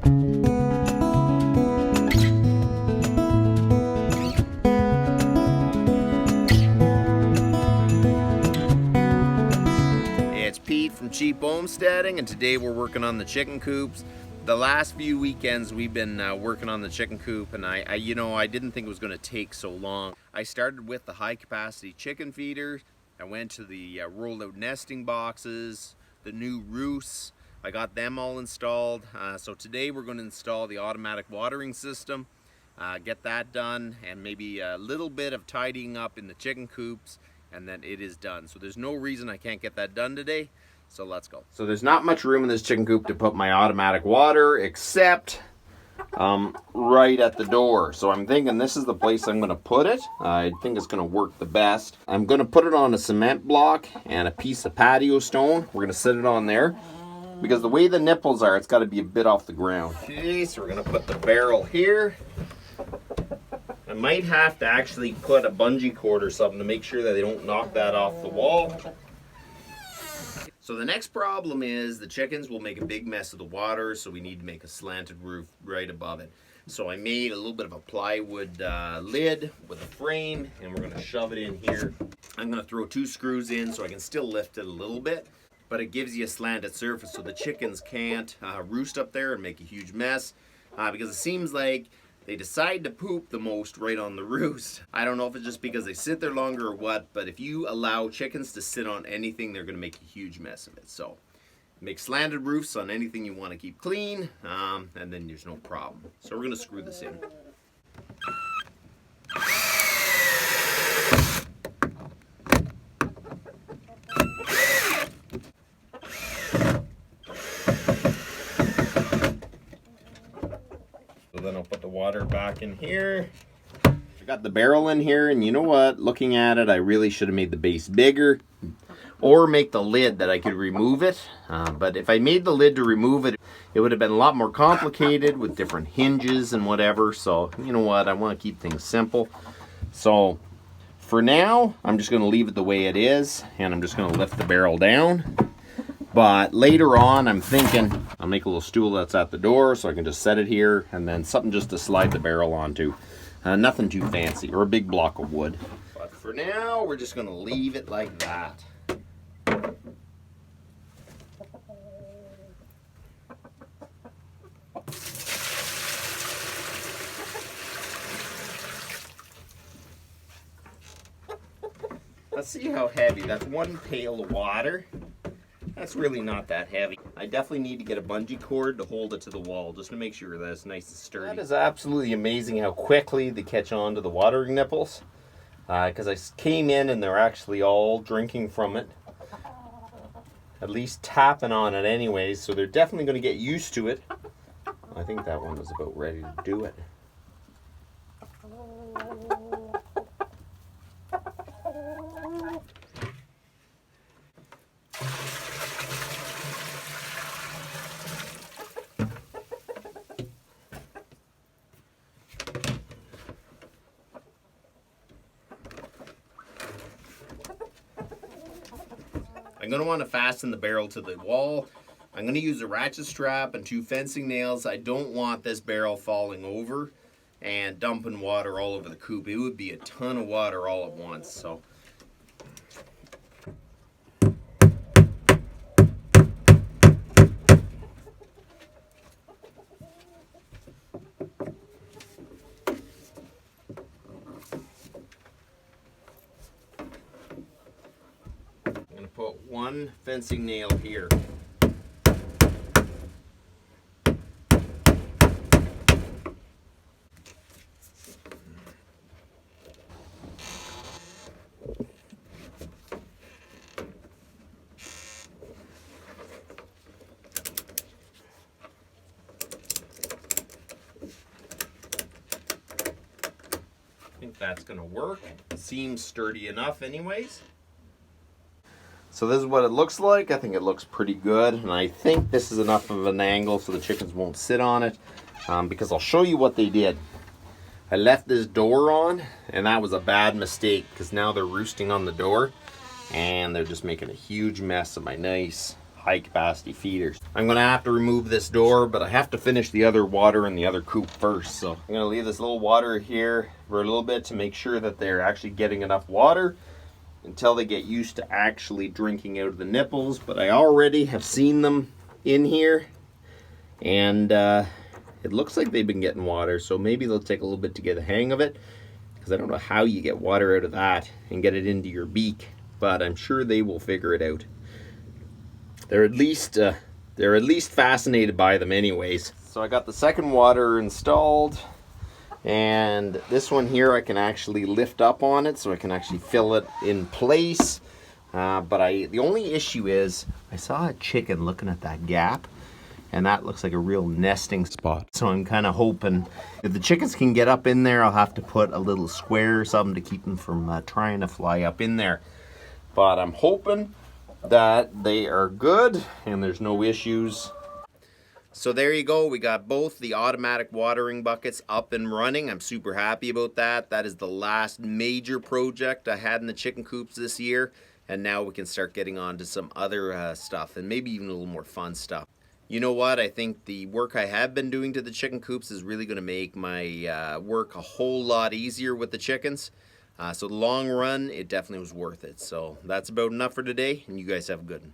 It's Pete from Cheap Homesteading, and today we're working on the chicken coops. The last few weekends we've been working on the chicken coop, and I didn't think it was going to take so long. I started with the high capacity chicken feeder. I went to the rolled out nesting boxes, the new roosts. I got them all installed. So today we're going to install the automatic watering system, get that done, and maybe a little bit of tidying up in the chicken coops, and then it is done. So there's no reason I can't get that done today. So let's go. So there's not much room in this chicken coop to put my automatic water, except right at the door. So I'm thinking this is the place I'm going to put it. I think it's going to work the best. I'm going to put it on a cement block and a piece of patio stone. We're going to set it on there because the way the nipples are, it's got to be a bit off the ground. Okay, so we're going to put the barrel here. I might have to actually put a bungee cord or something to make sure that they don't knock that off the wall. So the next problem is the chickens will make a big mess of the water, so we need to make a slanted roof right above it. So I made a little bit of a plywood lid with a frame, and we're going to shove it in here. I'm going to throw 2 screws in so I can still lift it a little bit, but it gives you a slanted surface so the chickens can't roost up there and make a huge mess, because it seems like they decide to poop the most right on the roost. I don't know if it's just because they sit there longer or what, but if you allow chickens to sit on anything, they're going to make a huge mess of it. So make slanted roofs on anything you want to keep clean, and then there's no problem. So we're going to screw this in. Then I'll put the water back in here. I got the barrel in here, and you know what? Looking at it, I really should have made the base bigger or make the lid that I could remove it. But if I made the lid to remove it, it would have been a lot more complicated with different hinges and whatever. So you know what? I want to keep things simple. So for now, I'm just going to leave it the way it is, and I'm just going to lift the barrel down. But later on, I'm thinking I'll make a little stool that's at the door so I can just set it here, and then something just to slide the barrel onto. Nothing too fancy, or a big block of wood. But for now, we're just going to leave it like that. Let's see how heavy. That's 1 pail of water. That's really not that heavy. I definitely need to get a bungee cord to hold it to the wall just to make sure that it's nice and sturdy. That is absolutely amazing how quickly they catch on to the watering nipples. Because I came in and they're actually all drinking from it. At least tapping on it anyways, so they're definitely going to get used to it. I think that one was about ready to do it. I'm going to want to fasten the barrel to the wall. I'm going to use a ratchet strap and 2 fencing nails. I don't want this barrel falling over and dumping water all over the coop. It would be a ton of water all at once. So put 1 fencing nail here. I think that's going to work. It seems sturdy enough anyways. So this is what it looks like. I think it looks pretty good, and I think this is enough of an angle so the chickens won't sit on it, because I'll show you what they did. I left this door on, and that was a bad mistake because now they're roosting on the door, and they're just making a huge mess of my nice high capacity feeders. I'm gonna have to remove this door, but I have to finish the other water in the other coop first. So I'm gonna leave this little water here for a little bit to make sure that they're actually getting enough water until they get used to actually drinking out of the nipples. But I already have seen them in here, and it looks like they've been getting water, so maybe they'll take a little bit to get the hang of it, because I don't know how you get water out of that and get it into your beak, but I'm sure they will figure it out. They're at least fascinated by them anyways. So I got the second water installed, and this one here I can actually lift up on it so I can actually fill it in place. But the only issue is I saw a chicken looking at that gap, and that looks like a real nesting spot. So I'm kind of hoping if the chickens can get up in there, I'll have to put a little square or something to keep them from trying to fly up in there. But I'm hoping that they are good and there's no issues. So there you go. We got both the automatic watering buckets up and running. I'm super happy about that. That is the last major project I had in the chicken coops this year. And now we can start getting on to some other stuff, and maybe even a little more fun stuff. You know what? I think the work I have been doing to the chicken coops is really going to make my work a whole lot easier with the chickens. So the long run, it definitely was worth it. So that's about enough for today, and you guys have a good one.